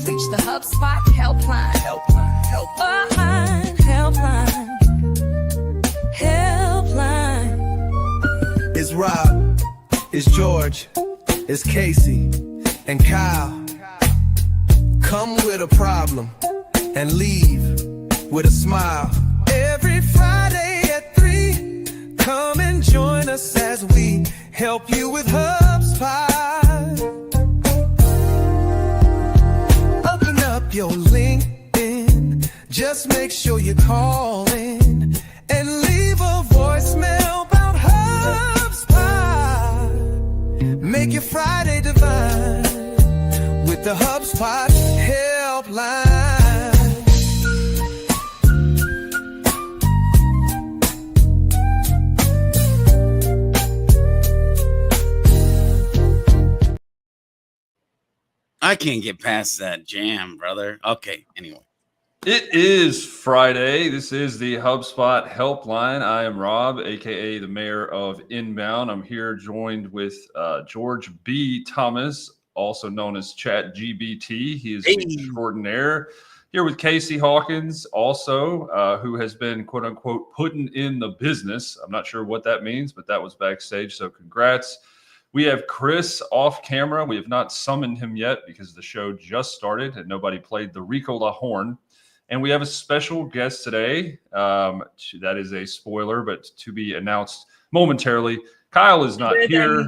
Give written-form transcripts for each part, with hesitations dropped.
Reach the HubSpot helpline. Helpline. It's Rob, it's George, it's Casey, and Kyle. Come with a problem and leave with a smile. Every Friday at 3, come and join us as we help you with HubSpot. Open up your LinkedIn, just make sure you call in and leave a voicemail about HubSpot. Make your Friday divine with the HubSpot helpline. I can't get past that jam, brother. Okay, anyway. It is Friday. This is the HubSpot helpline. I am Rob, aka the mayor of Inbound. I'm here joined with George B. Thomas, also known as Chat GBT. He is extraordinaire. Here with Casey Hawkins, also, who has been, quote unquote, putting in the business. I'm not sure what that means, but that was backstage. So congrats. We have Chris off camera. We have not summoned him yet because the show just started and nobody played the Rico La Horn. And we have a special guest today. That is a spoiler, but to be announced momentarily. Kyle is not here.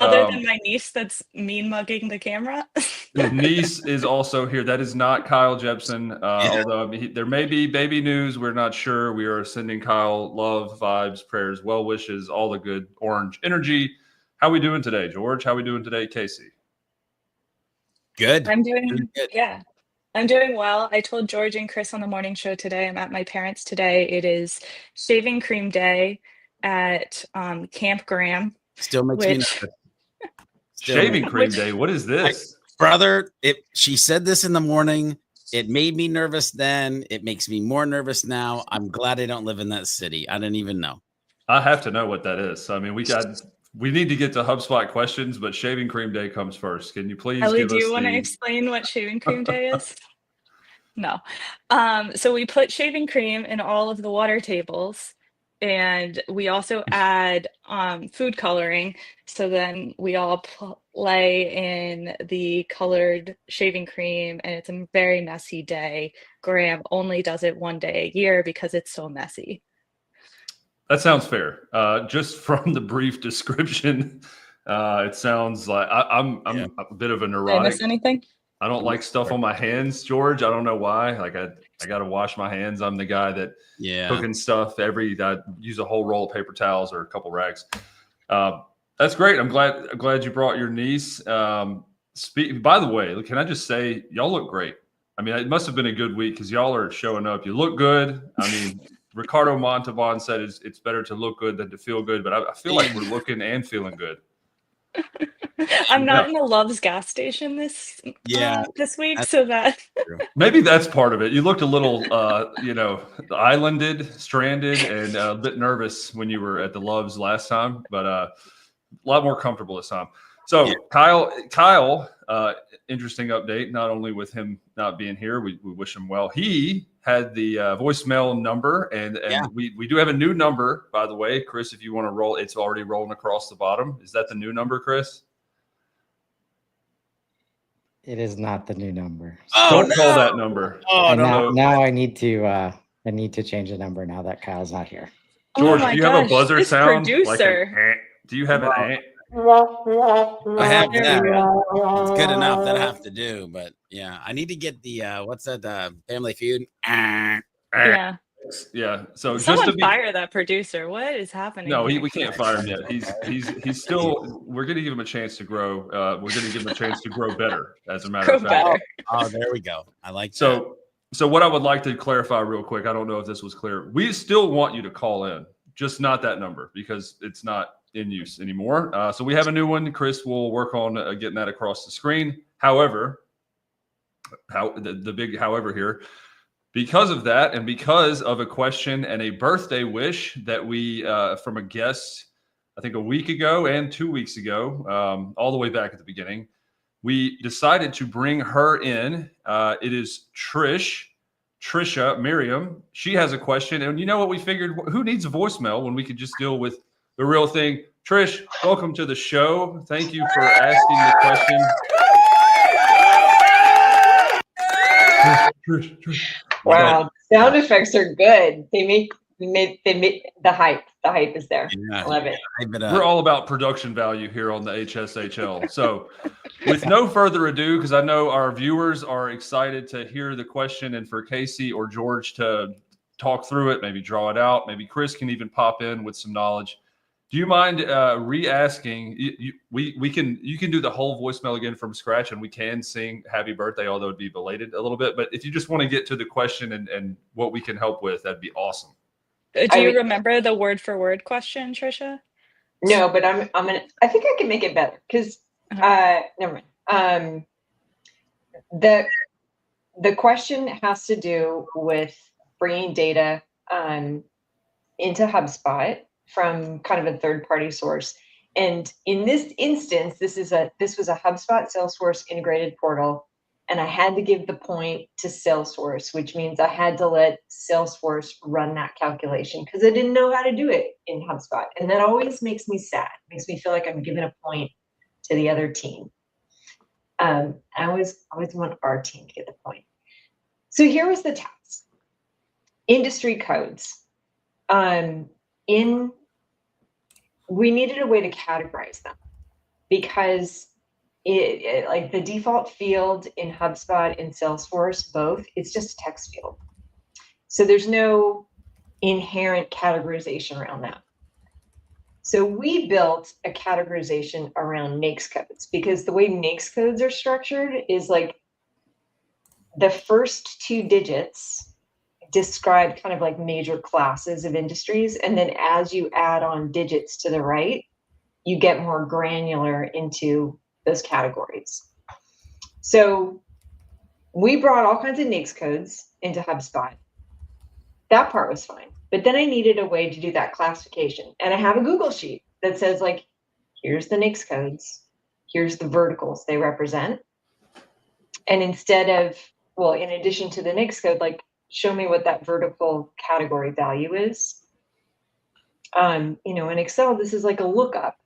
Other than my niece that's mean mugging the camera. His niece is also here. That is not Kyle Jepson. Although there may be baby news. We're not sure. We are sending Kyle love, vibes, prayers, well wishes, all the good orange energy. How we doing today, George? How we doing today, Casey? Good. I'm doing good. Yeah. I'm doing well. I told George and Chris on the morning show today. I'm at my parents' today. It is shaving cream day at Camp Graham. Still makes me nervous. Shaving cream day. What is this? Brother, she said this in the morning. It made me nervous then. It makes me more nervous now. I'm glad I don't live in that city. I didn't even know. I have to know what that is. I mean, we need to get to HubSpot questions, but shaving cream day comes first. Can you please Ellie, give do us you want to explain what shaving cream day is? No. So we put shaving cream in all of the water tables, and we also add food coloring. So then we all play in the colored shaving cream, and it's a very messy day. Graham only does it one day a year because it's so messy. That sounds fair. Just from the brief description, it sounds like I'm a bit of a neurotic. Did I miss anything? I don't like stuff on my hands, George. I don't know why. Like I got to wash my hands. I'm the guy that cooking stuff I use a whole roll of paper towels or a couple rags. That's great. I'm glad you brought your niece. By the way, can I just say y'all look great. I mean, it must have been a good week because y'all are showing up. You look good. I mean, Ricardo Montalban said it's better to look good than to feel good, but I feel like we're looking and feeling good. I'm not in the Love's gas station this week, so that maybe that's part of it. You looked a little, islanded, stranded, and a bit nervous when you were at the Love's last time, but a lot more comfortable this time. So Kyle, interesting update. Not only with him not being here, we wish him well. He had the voicemail number, and we do have a new number, by the way. Chris, if you want to roll, it's already rolling across the bottom. Is that the new number, Chris? It is not the new number. Don't call that number. Oh, now I need to change the number now that Kyle's not here. George, do you have a buzzer sound? Producer. Do you have an ant? I have that. It's good enough. That'll have to do. But yeah, I need to get the what's that? Family Feud. Yeah. Yeah. So someone just to fire that producer. What is happening? No, we can't fire him yet. He's still. We're going to give him a chance to grow. We're going to give him a chance to grow better. As a matter of fact. Oh, there we go. I like that. So what I would like to clarify real quick. I don't know if this was clear. We still want you to call in, just not that number because it's not in use anymore. So we have a new one. Chris will work on getting that across the screen. However, the big however here. Because of that, and because of a question and a birthday wish that we from a guest, I think a week ago and 2 weeks ago, all the way back at the beginning, we decided to bring her in. It is Trisha Miriam. She has a question. And you know what? We figured, who needs a voicemail when we could just deal with the real thing? Trish, welcome to the show. Thank you for asking the question. Trish. Wow, sound effects are good. They make the hype. The hype is there. Yeah, I love it. We're all about production value here on the HSHL. So with no further ado, because I know our viewers are excited to hear the question and for Casey or George to talk through it, maybe draw it out. Maybe Chris can even pop in with some knowledge. Do you mind re-asking? You can do the whole voicemail again from scratch, and we can sing "Happy Birthday," although it'd be belated a little bit. But if you just want to get to the question and what we can help with, that'd be awesome. Do you remember the word for word question, Trisha? No, but I'm gonna. I think I can make it better because never mind. The question has to do with bringing data into HubSpot from kind of a third-party source. And in this instance, this was a HubSpot Salesforce integrated portal, and I had to give the point to Salesforce, which means I had to let Salesforce run that calculation because I didn't know how to do it in HubSpot. And that always makes me sad, makes me feel like I'm giving a point to the other team. I always want our team to get the point. So here was the task. Industry codes. We needed a way to categorize them because like the default field in HubSpot and Salesforce, both, it's just a text field. So there's no inherent categorization around that. So we built a categorization around NAICS codes because the way NAICS codes are structured is like the first 2 digits describe kind of like major classes of industries. And then as you add on digits to the right, you get more granular into those categories. So we brought all kinds of NAICS codes into HubSpot. That part was fine. But then I needed a way to do that classification. And I have a Google sheet that says like, here's the NAICS codes. Here's the verticals they represent. And instead of, well, in addition to the NAICS code, like, show me what that vertical category value is. In Excel, this is like a lookup,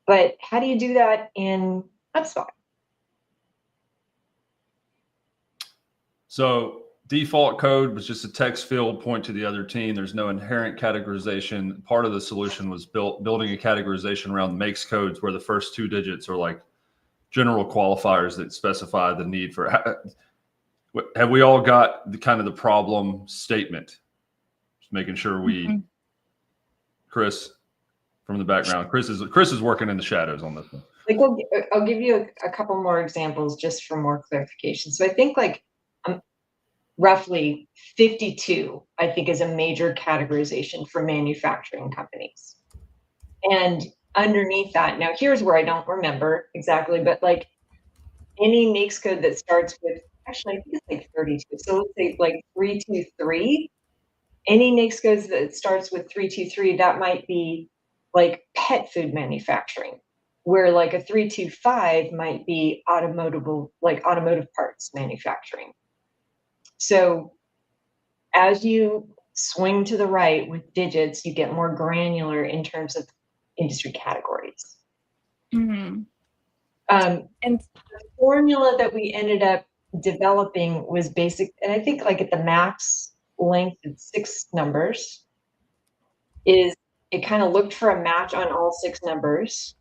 but how do you do that in HubSpot? So default code was just a text field, point to the other team. There's no inherent categorization. Part of the solution was building a categorization around makes codes where the first 2 digits are like general qualifiers that specify the need for. Have we all got the kind of the problem statement? Just making sure we, Chris, from the background. Chris is working in the shadows on this one. Like I'll give you a couple more examples just for more clarification. So I think like roughly 52, I think, is a major categorization for manufacturing companies. And underneath that, now here's where I don't remember exactly, but like any NAICS code that starts with, actually, I think it's like 32. So let's say like 323. Any NAICS codes that starts with 323, that might be like pet food manufacturing, where like a 325 might be automotive parts manufacturing. So as you swing to the right with digits, you get more granular in terms of industry categories. Mm-hmm. And the formula that we ended up developing was basic, and I think like at the max length of 6 numbers is it kind of looked for a match on all 6 numbers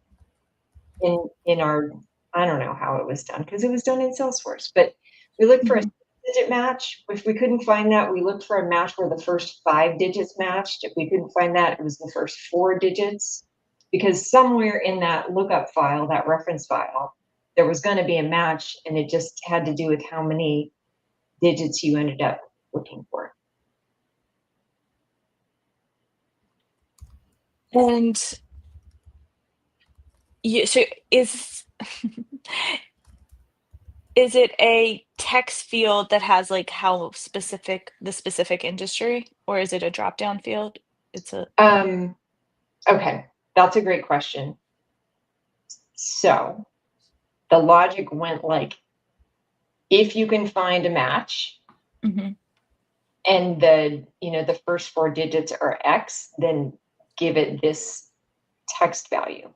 in our, I don't know how it was done because it was done in Salesforce, but we looked for a digit match. If we couldn't find that, we looked for a match where the first 5 digits matched. If we couldn't find that, it was the first 4 digits, because somewhere in that lookup file, that reference file, there was going to be a match, and it just had to do with how many digits you ended up looking for. And so is it a text field that has like how specific the specific industry, or is it a drop down field? It's a okay, that's a great question. So the logic went like, if you can find a match Mhm. and the first 4 digits are X, then give it this text value.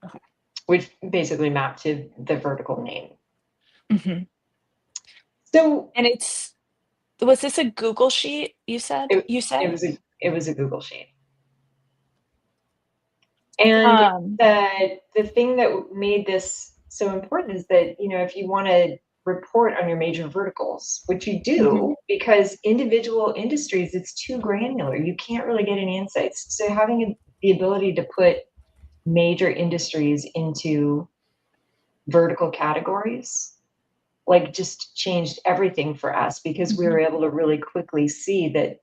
Okay. Which basically mapped to the vertical name. Mhm. So And was this a Google sheet you said? it, You it said? was a Google sheet. And Um, the thing that made this so important is that, if you want to report on your major verticals, which you do, mhm, because individual industries, it's too granular. You can't really get any insights. So having the ability to put major industries into vertical categories, like, just changed everything for us, because we were mhm. able to really quickly see that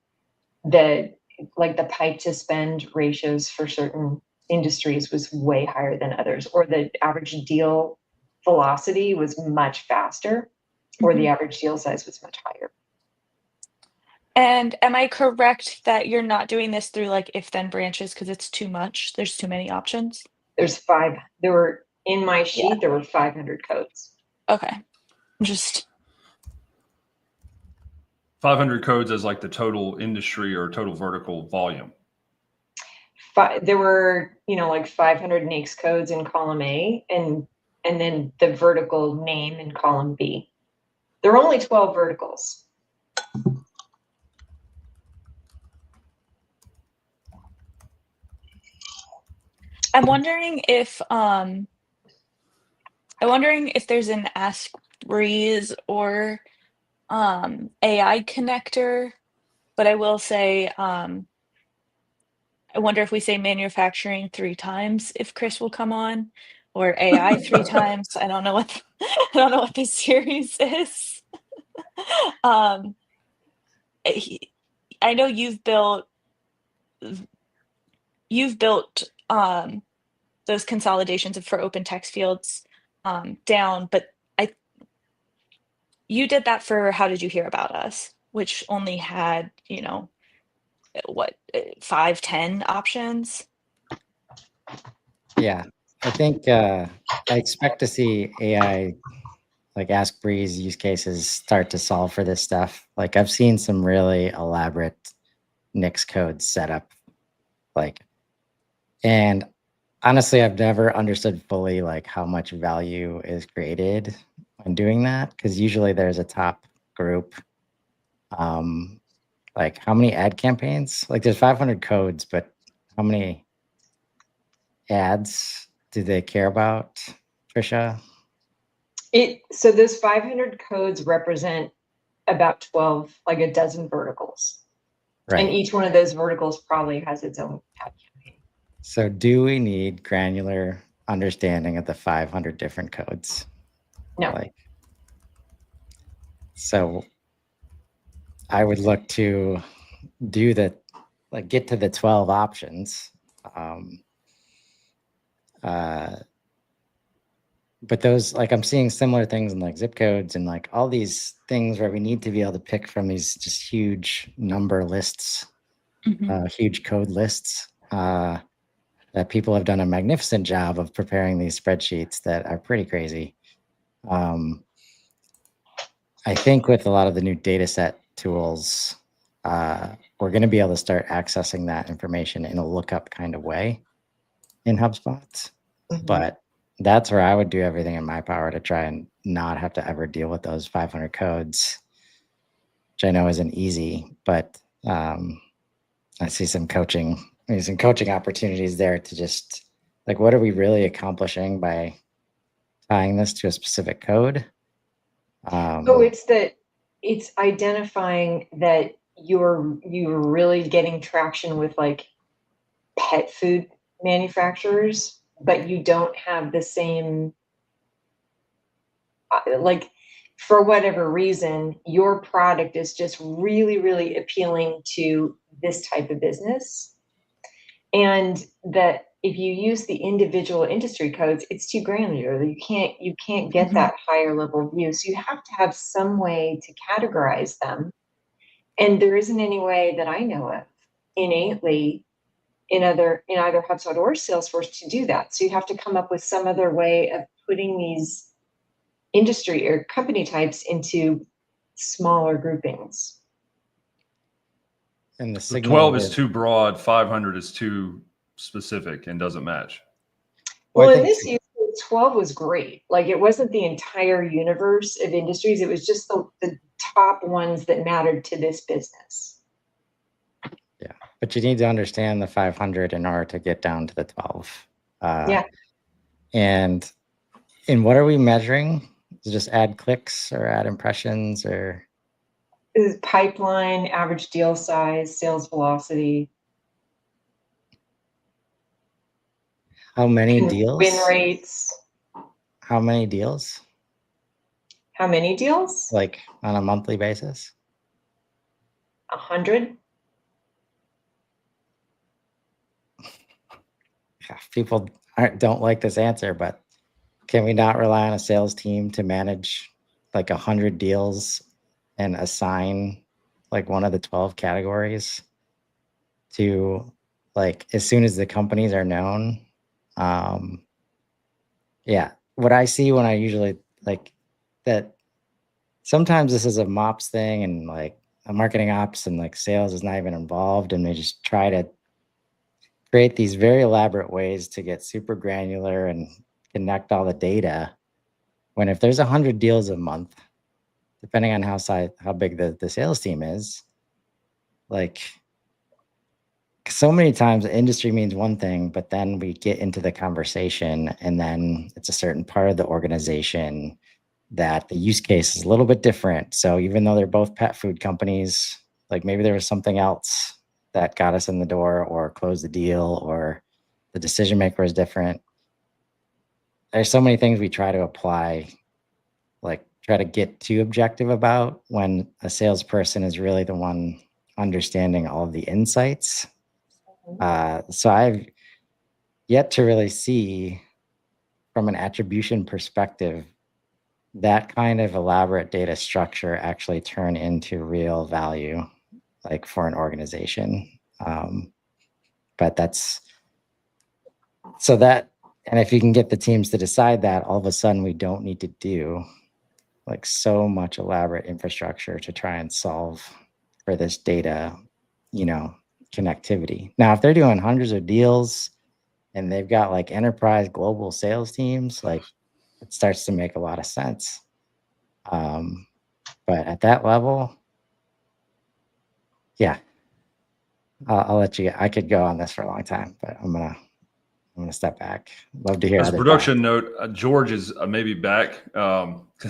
the like the pipe to spend ratios for certain industries was way higher than others, or the average deal velocity was much faster, or the Mhm. average deal size was much higher. And am I correct that you're not doing this through, like, if-then branches because it's too much? There's too many options? There were, in my Yeah, sheet, there were 500 codes. okay. Just 500 codes as like the total industry or total vertical volume. There were, like 500 NAICS codes in column A, and then the vertical name in column B. There were only 12 verticals. I'm wondering if there's an Ask Breeze or, AI connector, but I will say, I wonder if we say manufacturing 3 times if Chris will come on, or AI 3 times. I don't know what I don't know what this series is. Um, he I know you've built, those consolidations for open text fields, down, but I you did that for How Did You Hear About Us, which only had, 5, 10 options? Yeah, I think I expect to see AI like Ask Breeze use cases start to solve for this stuff. Like I've seen some really elaborate Nix codes set up, like, and honestly, I've never understood fully like how much value is created when doing that, because usually there's a top group. Like how many ad campaigns? Like there's 500 codes, but how many ads do they care about, Trisha? So those 500 codes represent about 12, like a dozen verticals. And Right. each one of those verticals probably has its own ad campaign. So do we need granular understanding of the 500 different codes? No. Like, so I would look to do get to the 12 options. Um, uh, but those, like, I'm seeing similar things in like zip codes and like all these things where we need to be able to pick from these just huge number lists, Mhm. huge code lists, that people have done a magnificent job of preparing these spreadsheets that are pretty crazy. I think with a lot of the new data set tools, we're going to be able to start accessing that information in a lookup kind of way in HubSpot. Mhm. But that's where I would do everything in my power to try and not have to ever deal with those 500 codes, which I know isn't easy, but I see some coaching opportunities there to just like, what are we really accomplishing by tying this to a specific code? It's identifying that you're really getting traction with like pet food manufacturers, but you don't have the same, like, for whatever reason, your product is just really, really appealing to this type of business. And that if you use the individual industry codes, it's too granular. You can't get Mhm. that higher level view. So you have to have some way to categorize them. And there isn't any way that I know of innately in either HubSpot or Salesforce to do that. So you have to come up with some other way of putting these industry or company types into smaller groupings. And the So signal 12 is would- too broad, 500 is too specific and doesn't match. Well, I in think this use, 12 was great. Like, it wasn't the entire universe of industries. It was just the top ones that mattered to this business. yeah, but you need to understand the 500 in order to get down to the 12. Yeah. And what are we measuring? Is it just add clicks or add impressions or? This is pipeline, average deal size, sales velocity, How many deals? win rates. How many deals? How many deals? Like on a monthly basis? 100. Yeah, people don't like this answer, but can we not rely on a sales team to manage like 100 deals and assign like one of the 12 categories to, like, as soon as the companies are known? Yeah, what I see when I usually like that, sometimes this is a MOPS thing and like a marketing ops and like sales is not even involved, and they just try to create these very elaborate ways to get super granular and connect all the data. When if there's 100 deals a month, depending on how big the sales team is, like, so many times the industry means one thing, but then we get into the conversation and then it's a certain part of the organization that the use case is a little bit different. So even though they're both pet food companies, like maybe there was something else that got us in the door or closed the deal, or the decision maker is different. There's so many things we try to apply, like try to get too objective about, when a salesperson is really the one understanding all of the insights. So I've yet to really see, from an attribution perspective, that kind of elaborate data structure actually turn into real value, like for an organization. But that's so that, and if you can get the teams to decide that, all of a sudden we don't need to do like so much elaborate infrastructure to try and solve for this data, connectivity. Now, if they're doing hundreds of deals and they've got like enterprise global sales teams, like it starts to make a lot of sense. But at that level, yeah, I'll let you. I could go on this for a long time, but I'm gonna step back. Love to hear. As a production note, George is maybe back.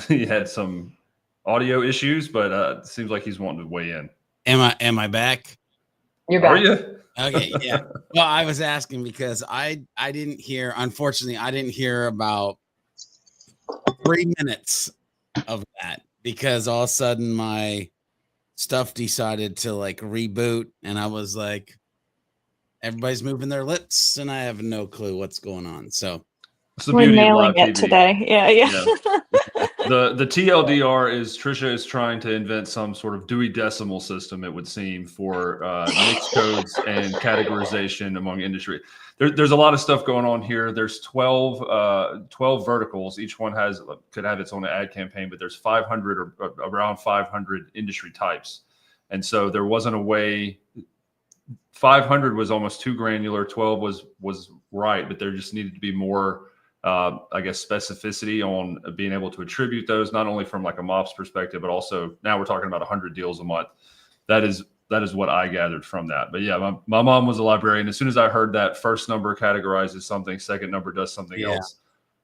He had some audio issues, but it seems like he's wanting to weigh in. Am I back? You're back. Are you? Okay, yeah. Well, I was asking because I didn't hear. Unfortunately, I didn't hear about 3 minutes of that, because all of a sudden my stuff decided to like reboot, and I was like, everybody's moving their lips, and I have no clue what's going on. So It's the We're beauty of nailing live it TV. today. Yeah. The TLDR is Trisha is trying to invent some sort of Dewey Decimal system, it would seem, for mixed codes and categorization among industry. There's a lot of stuff going on here. There's 12 verticals. Each one could have its own ad campaign, but there's 500 or around 500 industry types. And so there wasn't a way. 500 was almost too granular. 12 was right, but there just needed to be more, I guess, specificity on being able to attribute those, not only from like a MOPS perspective, but also now we're talking about 100 deals a month. That is what I gathered from that. But yeah, my mom was a librarian. As soon as I heard that first number categorizes something, second number does something else,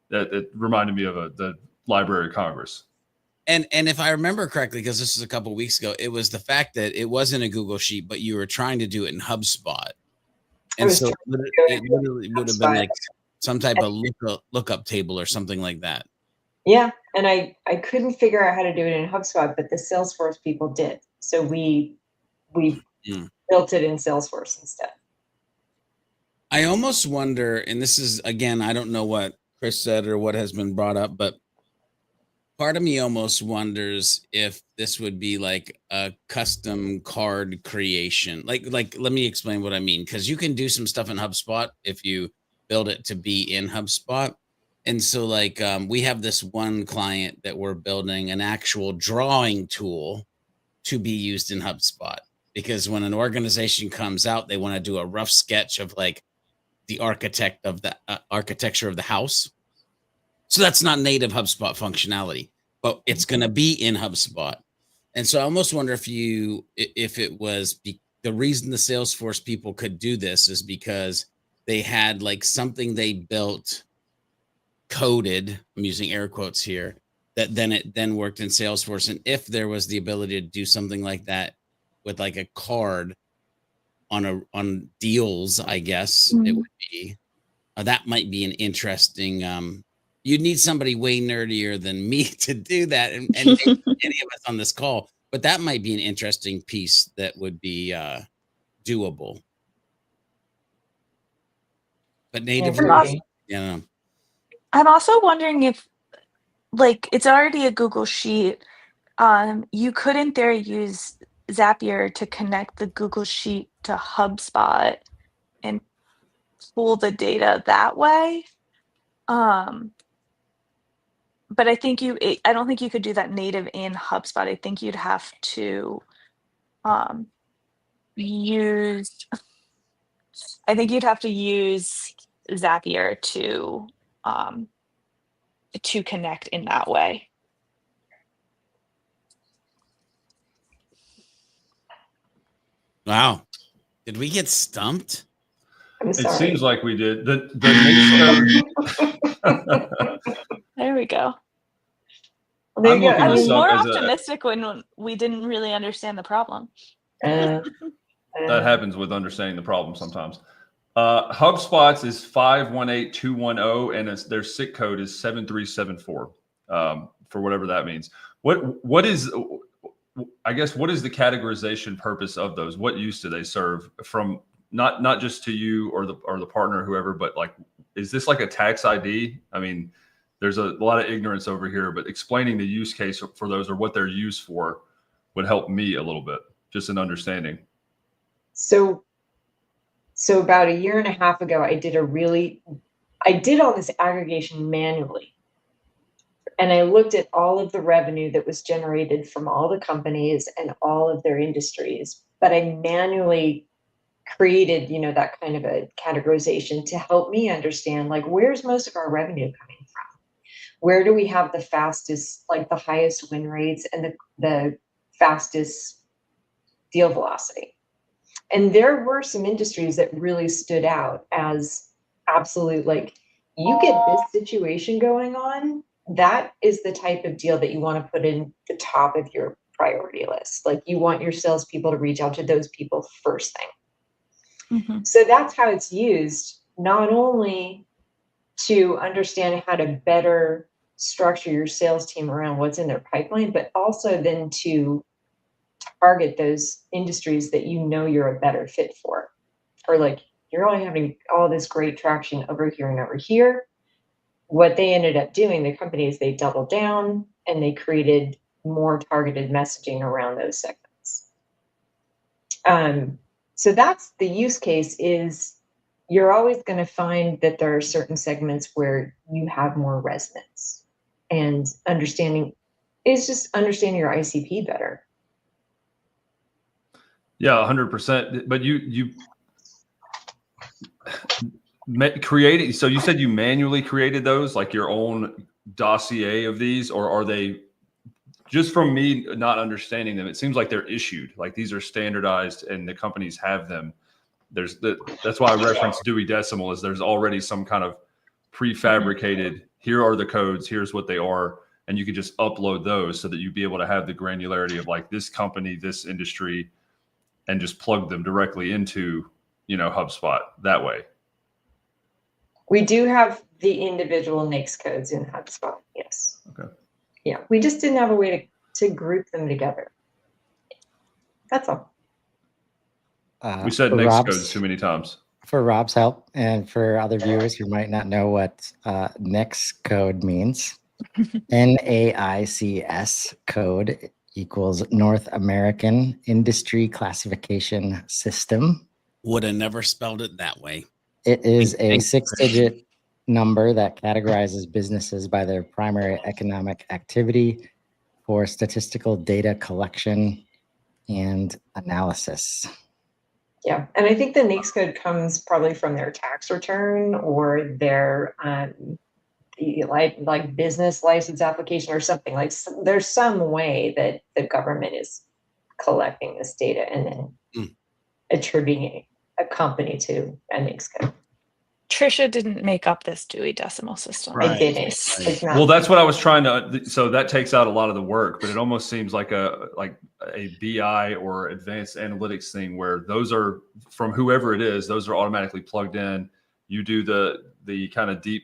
that it reminded me of the Library of Congress. And if I remember correctly, because this was a couple of weeks ago, it was the fact that it wasn't a Google Sheet, but you were trying to do it in HubSpot. And so it literally would have been like some type of lookup table or something like that. Yeah, and I couldn't figure out how to do it in HubSpot, but the Salesforce people did. So we built it in Salesforce instead. I almost wonder, and this is, again, I don't know what Chris said or what has been brought up, but part of me almost wonders if this would be like a custom card creation. Like let me explain what I mean, because you can do some stuff in HubSpot if you build it to be in HubSpot. And so like we have this one client that we're building an actual drawing tool to be used in HubSpot, because when an organization comes out, they want to do a rough sketch of like the architect of the architecture of the house. So that's not native HubSpot functionality, but it's going to be in HubSpot. And so I almost wonder if it was the reason the Salesforce people could do this is because they had like something they built coded, I'm using air quotes here, that then worked in Salesforce. And if there was the ability to do something like that with like a card on deals, I guess it would be, that might be an interesting, you'd need somebody way nerdier than me to do that. And any of us on this call, but that might be an interesting piece that would be doable. But native, yeah. I'm also wondering if, like, it's already a Google Sheet. You could, in theory, use Zapier to connect the Google Sheet to HubSpot and pull the data that way. But I think I don't think you could do that native in HubSpot. I think you'd have to use Zapier to connect in that way. Wow. Did we get stumped? I'm sorry. It seems like we did. The There we go. Well, there I'm you go. looking I was this up more as optimistic when we didn't really understand the problem. that happens with understanding the problem sometimes. HubSpot's is 518210, and their SIC code is 7374. For whatever that means. What is, I guess, what is the categorization purpose of those? What use do they serve from not just to you or the partner or whoever, but like, is this like a tax ID? I mean, there's a lot of ignorance over here, but explaining the use case for those or what they're used for would help me a little bit, just in understanding. So about a year and a half ago, I did all this aggregation manually. And I looked at all of the revenue that was generated from all the companies and all of their industries, but I manually created, that kind of a categorization to help me understand, like, where's most of our revenue coming from? Where do we have the fastest, like the highest win rates and the fastest deal velocity? And there were some industries that really stood out as absolute, like, you get this situation going on, that is the type of deal that you want to put in the top of your priority list. Like, you want your salespeople to reach out to those people first thing. Mm-hmm. So that's how it's used, not only to understand how to better structure your sales team around what's in their pipeline, but also then to target those industries that you're a better fit for. Or like, you're only having all this great traction over here and over here. What they ended up doing, the companies, they doubled down and they created more targeted messaging around those segments. So that's the use case. Is you're always going to find that there are certain segments where you have more resonance, and understanding your ICP better. Yeah, 100%. But you created, so you said you manually created those, like your own dossier of these, or are they, just from me not understanding them, it seems like they're issued, like these are standardized and the companies have them. That's why I referenced Dewey Decimal, is there's already some kind of prefabricated, here are the codes, here's what they are, and you could just upload those so that you'd be able to have the granularity of like this company, this industry, and just plug them directly into, HubSpot that way. We do have the individual NAICS codes in HubSpot. Yes. Okay. Yeah. We just didn't have a way to group them together. That's all. We said NAICS codes too many times. For Rob's help and for other viewers who might not know what NAICS code means, NAICS code equals North American Industry Classification System. Would have never spelled it that way. It is a Thank you. 6-digit number that categorizes businesses by their primary economic activity for statistical data collection and analysis. Yeah, and I think the NAICS code comes probably from their tax return or their like business license application or something. Like there's some way that the government is collecting this data and then attributing a company to a NAICS code. Trisha didn't make up this Dewey Decimal System. I didn't. It's not. Well, that's what I was trying to. So that takes out a lot of the work, but it almost seems like a BI or advanced analytics thing where those are from whoever it is. Those are automatically plugged in. You do the kind of deep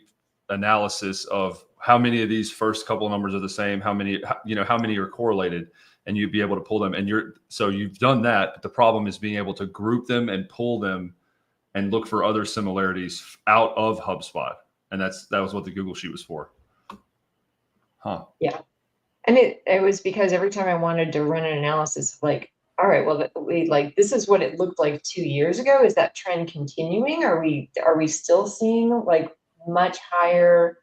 analysis of how many of these first couple of numbers are the same, how many are correlated, and you'd be able to pull them. And you've done that, but the problem is being able to group them and pull them and look for other similarities out of HubSpot. And that was what the Google Sheet was for. Huh. Yeah. And it was because every time I wanted to run an analysis, like, all right, well, this is what it looked like 2 years ago. Is that trend continuing? Are we still seeing like much higher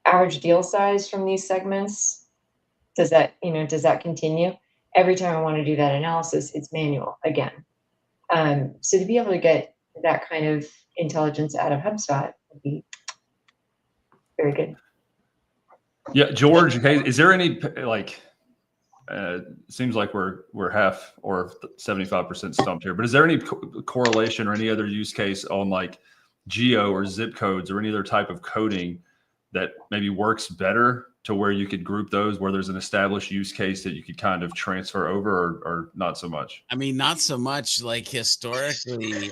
average deal size from these segments? Does that continue? Every time I want to do that analysis, it's manual again. So to be able to get that kind of intelligence out of HubSpot would be very good. Yeah, George, hey, is there any seems like we're half or 75% stumped here, but is there any correlation or any other use case on like geo or zip codes or any other type of coding that maybe works better to where you could group those where there's an established use case that you could kind of transfer over or not so much? I mean, not so much. Like historically,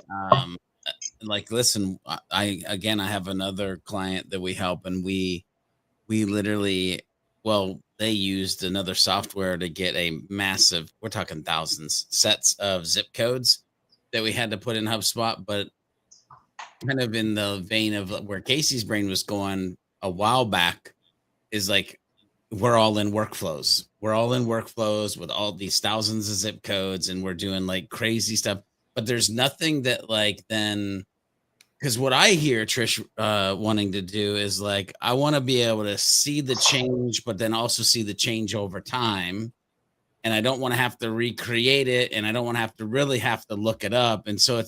like listen, I have another client that we help, and we literally, well, they used another software to get a massive, we're talking thousands sets of zip codes that we had to put in HubSpot, but kind of in the vein of where Casey's brain was going a while back is like, we're all in workflows. We're all in workflows with all these thousands of zip codes, and we're doing like crazy stuff, but there's nothing that like then, because what I hear Trish wanting to do is like, I want to be able to see the change, but then also see the change over time. And I don't want to have to recreate it. And I don't want to have to look it up. And so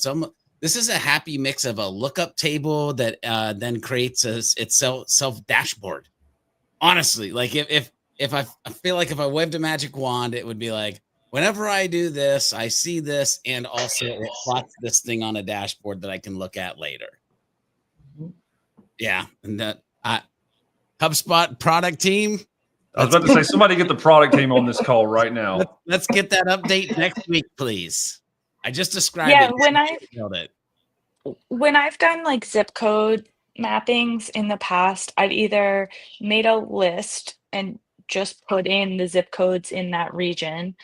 this is a happy mix of a lookup table that then creates its self dashboard. Honestly, like if I feel like if I waved a magic wand, it would be like, whenever I do this, I see this, and also it plots this thing on a dashboard that I can look at later. Yeah, and that HubSpot product team. I was about to say, somebody get the product team on this call right now. Let's get that update next week, please. I just described it. When I've done like zip code mappings in the past, I've either made a list and just put in the zip codes in that region,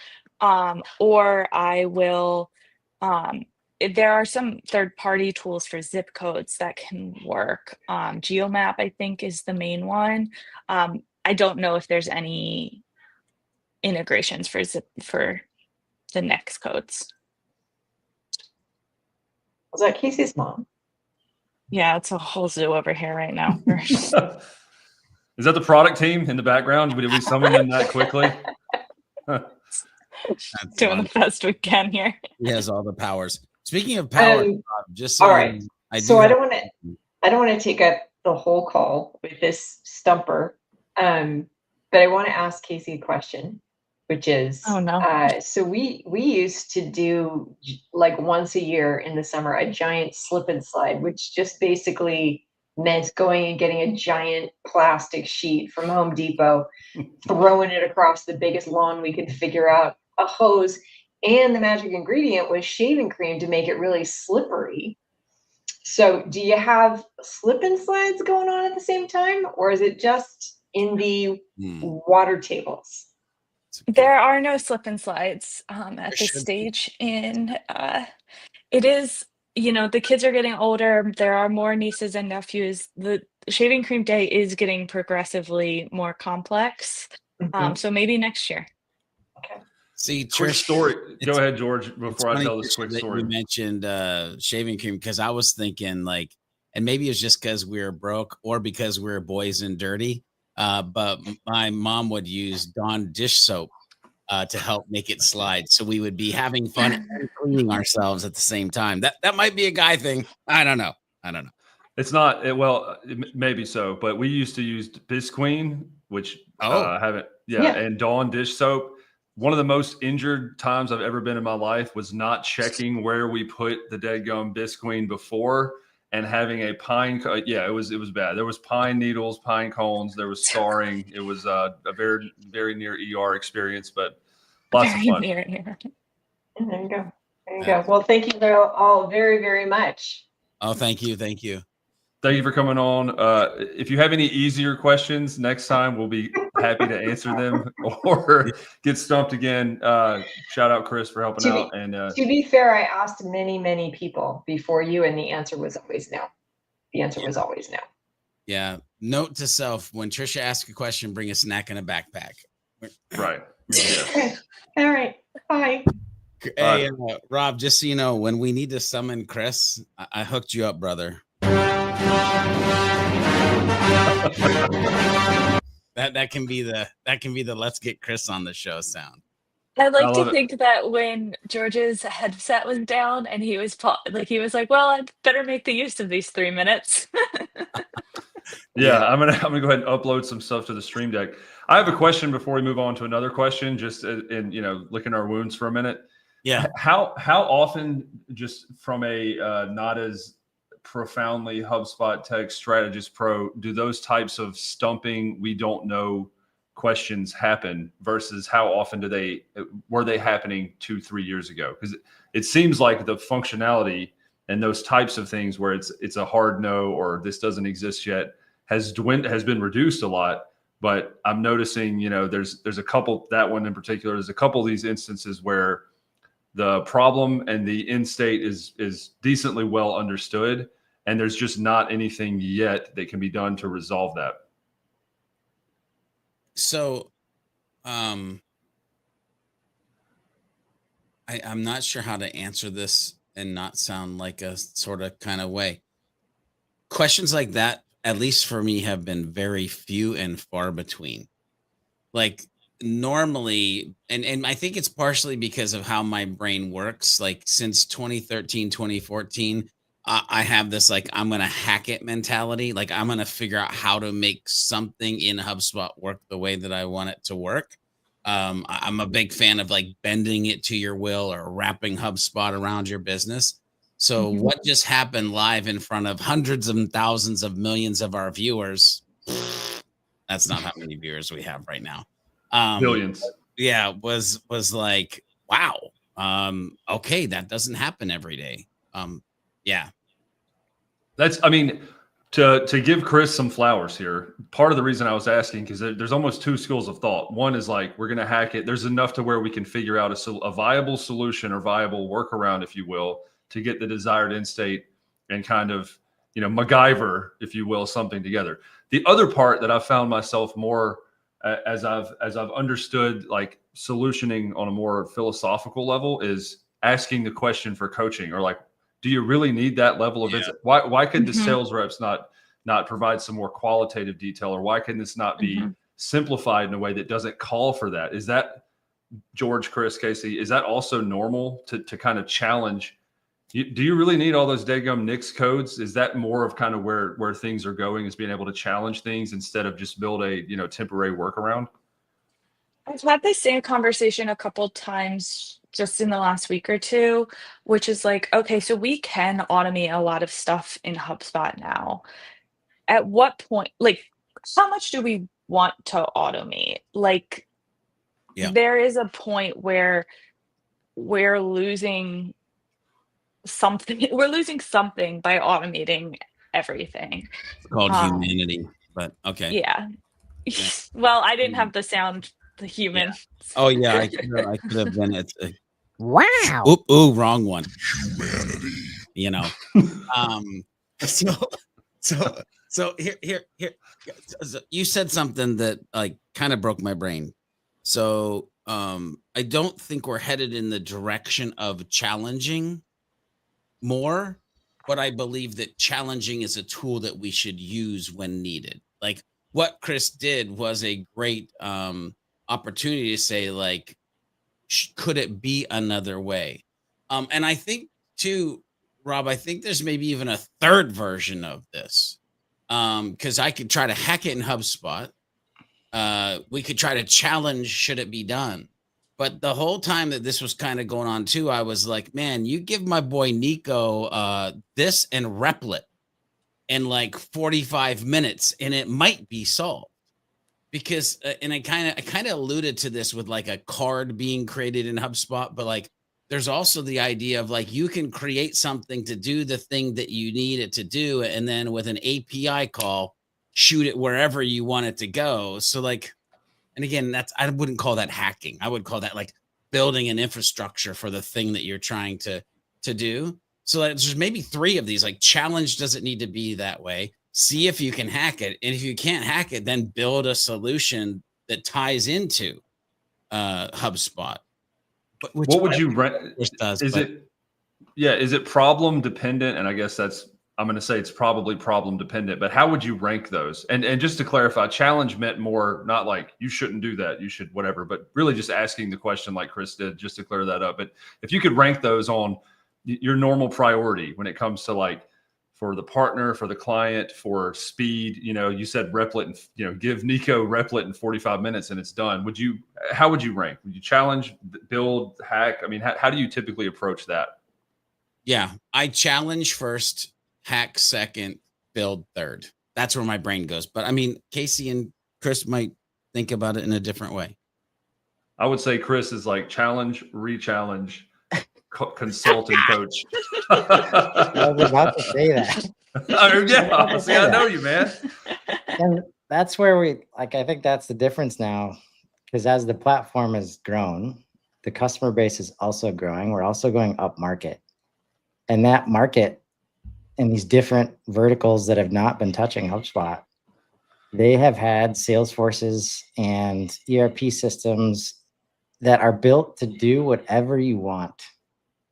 or I will, there are some third-party tools for zip codes that can work. GeoMap, I think, is the main one. I don't know if there's any integrations for the next codes. Was that Casey's mom? Yeah, it's a whole zoo over here right now. Is that the product team in the background? Did we summon them that quickly? Doing the best we can here. He has all the powers. Speaking of power, just so all right. I don't want to take up the whole call with this stumper, but I want to ask Casey a question, which is, oh no. So we used to do like once a year in the summer a giant slip and slide, which just basically meant going and getting a giant plastic sheet from Home Depot, throwing it across the biggest lawn we could figure out, a hose, and the magic ingredient was shaving cream to make it really slippery. So do you have slip and slides going on at the same time, or is it just in the water tables? There are no slip and slides at this stage. In it is, the kids are getting older. There are more nieces and nephews. The shaving cream day is getting progressively more complex. Mhm. So maybe next year. Okay. See, Quick Trish, story. Go it's- ahead, George, it's before I funny tell this Tricia, quick that story. you mentioned shaving cream, because I was thinking like, and maybe it's just because we were broke or because we were boys and dirty. But my mom would use Dawn dish soap to help make it slide, so we would be having fun and cleaning ourselves at the same time. That might be a guy thing. I don't know. It's not well, maybe so, but we used to use Bisqueen, which Oh. haven't, Yeah. and Dawn dish soap. One of the most injured times I've ever been in my life was not checking where we put the dead gum Bisqueen before and having a pine. Yeah, it was bad. There was pine needles, pine cones. There was scarring. It was a very, very near ER experience, but lots of Very fun. near here. And there you go. There you go. Well, thank you all very, very much. Oh, thank you. Thank you for coming on. If you have any easier questions next time, we'll be happy to answer them or get stumped again. Shout out Chris for helping out. And To be fair, I asked many, many people before you, and the answer was always no. The answer was always no. Yeah. Note to self: when Trisha asks a question, bring a snack and a backpack. right. Yeah. Okay. All right. Bye. Hey, Rob, just so you know, when we need to summon Chris, I hooked you up, brother. that can be the let's get Chris on the show sound. I like to love it. think that when George's headset was down and he was like, well, I better make the use of these 3 minutes. Yeah, I'm gonna go ahead and upload some stuff to the Stream Deck. I have a question before we move on to another question, just in licking our wounds for a minute. Yeah. How often, just from a not as profoundly HubSpot Tech Strategist Pro, do those types of stumping we don't know questions happen versus how often were they happening 2-3 years ago? Because it seems like the functionality and those types of things where it's a hard no or this doesn't exist yet has been reduced a lot. But I'm noticing, there's a couple, that one in particular, there's a couple of these instances where the problem and the end state is decently well understood, and there's just not anything yet that can be done to resolve that. So, I'm not sure how to answer this and not sound like a sort of kind of way. Questions like that, at least for me, have been very few and far between. Like normally, and I think it's partially because of how my brain works. Like since 2013, 2014, I have this like I'm gonna hack it mentality. Like I'm gonna figure out how to make something in HubSpot work the way that I want it to work. I'm a big fan of like bending it to your will or wrapping HubSpot around your business. So what just happened live in front of hundreds of thousands of millions of our viewers? That's not how many viewers we have right now. Billions. Yeah, was like, wow. Okay, that doesn't happen every day. Yeah. To give Chris some flowers here, part of the reason I was asking, because there's almost two schools of thought. One is like, we're going to hack it. There's enough to where we can figure out a viable solution or viable workaround, if you will, to get the desired end state and kind of, MacGyver, if you will, something together. The other part that I've found myself more as I've understood like solutioning on a more philosophical level is asking the question for coaching, or like, do you really need that level of insight? Why could the sales reps not provide some more qualitative detail, or why can this not be simplified in a way that doesn't call for that? Is that, George, Chris, Casey, is that also normal to kind of challenge? Do you really need all those Dagum Nix codes? Is that more of kind of where things are going, is being able to challenge things instead of just build a temporary workaround? I've had this same conversation a couple times just in the last week or two, which is like, okay, so we can automate a lot of stuff in HubSpot now. At what point, like, how much do we want to automate? Like, there is a point where we're losing something. We're losing something by automating everything. It's called humanity, but okay. Yeah. Well, I didn't have the sound, the human. Yeah. Oh yeah, I could have been it. Wow. Ooh, wrong one. Humanity. you know. um, so, so here. You said something that like kind of broke my brain. So, I don't think we're headed in the direction of challenging more, but I believe that challenging is a tool that we should use when needed. Like what Chris did was a great opportunity to say, like, could it be another way? And I think too, Rob, I think there's maybe even a third version of this. Because I could try to hack it in HubSpot. We could try to challenge, should it be done? But the whole time that this was kind of going on too, I was like, man, you give my boy Nico this and Replit in like 45 minutes and it might be solved. Because and I kind of alluded to this with like a card being created in HubSpot, but like there's also the idea of like you can create something to do the thing that you need it to do, and then with an API call, shoot it wherever you want it to go. So like, and again, I wouldn't call that hacking. I would call that like building an infrastructure for the thing that you're trying to do. So like, there's maybe 3 of these. Like challenge doesn't need to be that way. See if you can hack it, and if you can't hack it, then build a solution that ties into HubSpot. What would you rank? Is it problem dependent? And I guess I'm going to say it's probably problem dependent, but how would you rank those? And just to clarify, challenge meant more, not like you shouldn't do that, you should whatever, but really just asking the question like Chris did, just to clear that up. But if you could rank those on your normal priority when it comes to like, for the partner, for the client, for speed, you said Replit and, give Nico Replit in 45 minutes and it's done. How would you rank? Would you challenge, build, hack? I mean, how do you typically approach that? Yeah, I challenge first, hack second, build third. That's where my brain goes. But I mean, Casey and Chris might think about it in a different way. I would say Chris is like challenge, re-challenge, consultant coach. I was about to say that. I know you, man. And that's where I think that's the difference now, because as the platform has grown, the customer base is also growing. We're also going up market, and that market and these different verticals that have not been touching HubSpot, they have had sales forces and ERP systems that are built to do whatever you want.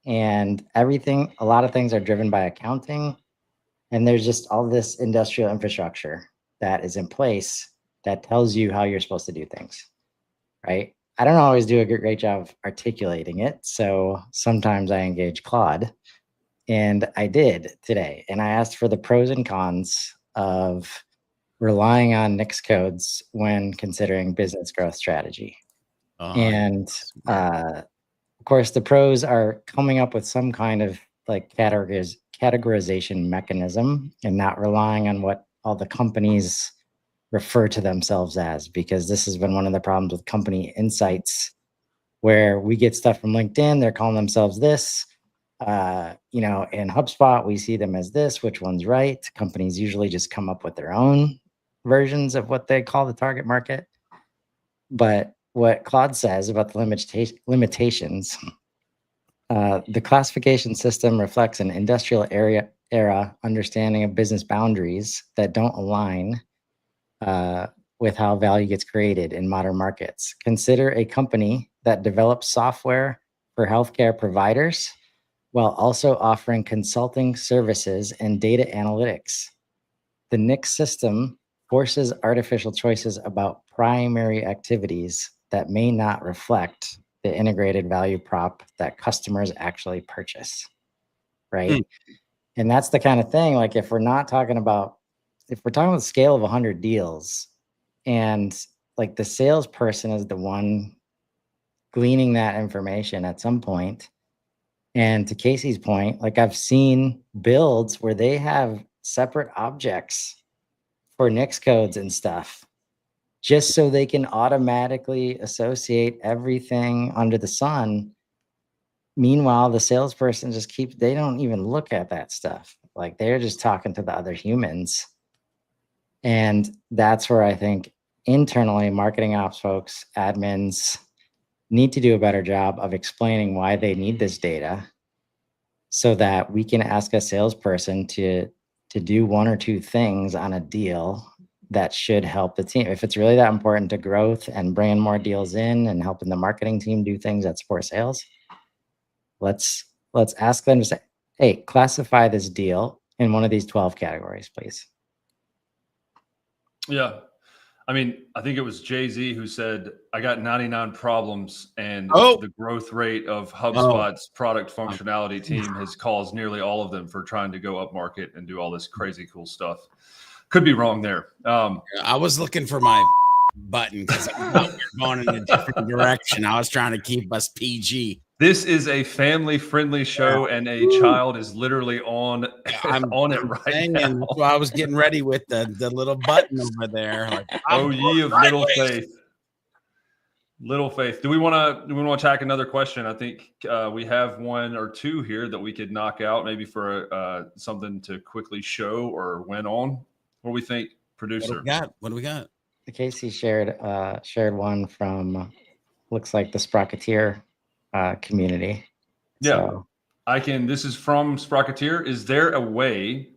And a lot of things are driven by accounting. And there's just all this industrial infrastructure that is in place that tells you how you're supposed to do things, right? I don't always do a great job of articulating it. So sometimes I engage Claude, and I did today. And I asked for the pros and cons of relying on Nix codes when considering business growth strategy. And of course, the pros are coming up with some kind of like categorization mechanism and not relying on what all the companies refer to themselves as, because this has been one of the problems with company insights, where we get stuff from LinkedIn, they're calling themselves this. In HubSpot, we see them as this, which one's right? Companies usually just come up with their own versions of what they call the target market. But what Claude says about the limitations, the classification system reflects an industrial era understanding of business boundaries that don't align with how value gets created in modern markets. Consider a company that develops software for healthcare providers while also offering consulting services and data analytics. The Nix system forces artificial choices about primary activities that may not reflect the integrated value prop that customers actually purchase, right? And that's the kind of thing, like if we're talking about the scale of 100 deals, and like the salesperson is the one gleaning that information at some point. And to Casey's point, like I've seen builds where they have separate objects for Nix codes and stuff, just so they can automatically associate everything under the sun. Meanwhile, the salesperson they don't even look at that stuff. Like they're just talking to the other humans. And that's where I think internally marketing ops folks, admins need to do a better job of explaining why they need this data so that we can ask a salesperson to do one or two things on a deal that should help the team. If it's really that important to growth and bringing more deals in and helping the marketing team do things that support sales, let's ask them to say, hey, classify this deal in one of these 12 categories, please. Yeah. I mean, I think it was Jay-Z who said, I got 99 problems, and the growth rate of HubSpot's product functionality team has caused nearly all of them for trying to go up market and do all this crazy cool stuff. Could be wrong there. I was looking for my button because I thought we were going in a different direction. I was trying to keep us PG. This is a family-friendly show, and a child is literally on on it right now. That's why I was getting ready with the little button over there. Like, oh, ye of little faith. Little faith. Do we want to attack another question? I think we have one or two here that we could knock out, maybe for something to quickly show or win on. What do we think, producer? What do we got? Casey shared one from, looks like the Sprocketeer community. Yeah, so. This is from Sprocketeer. Is there a way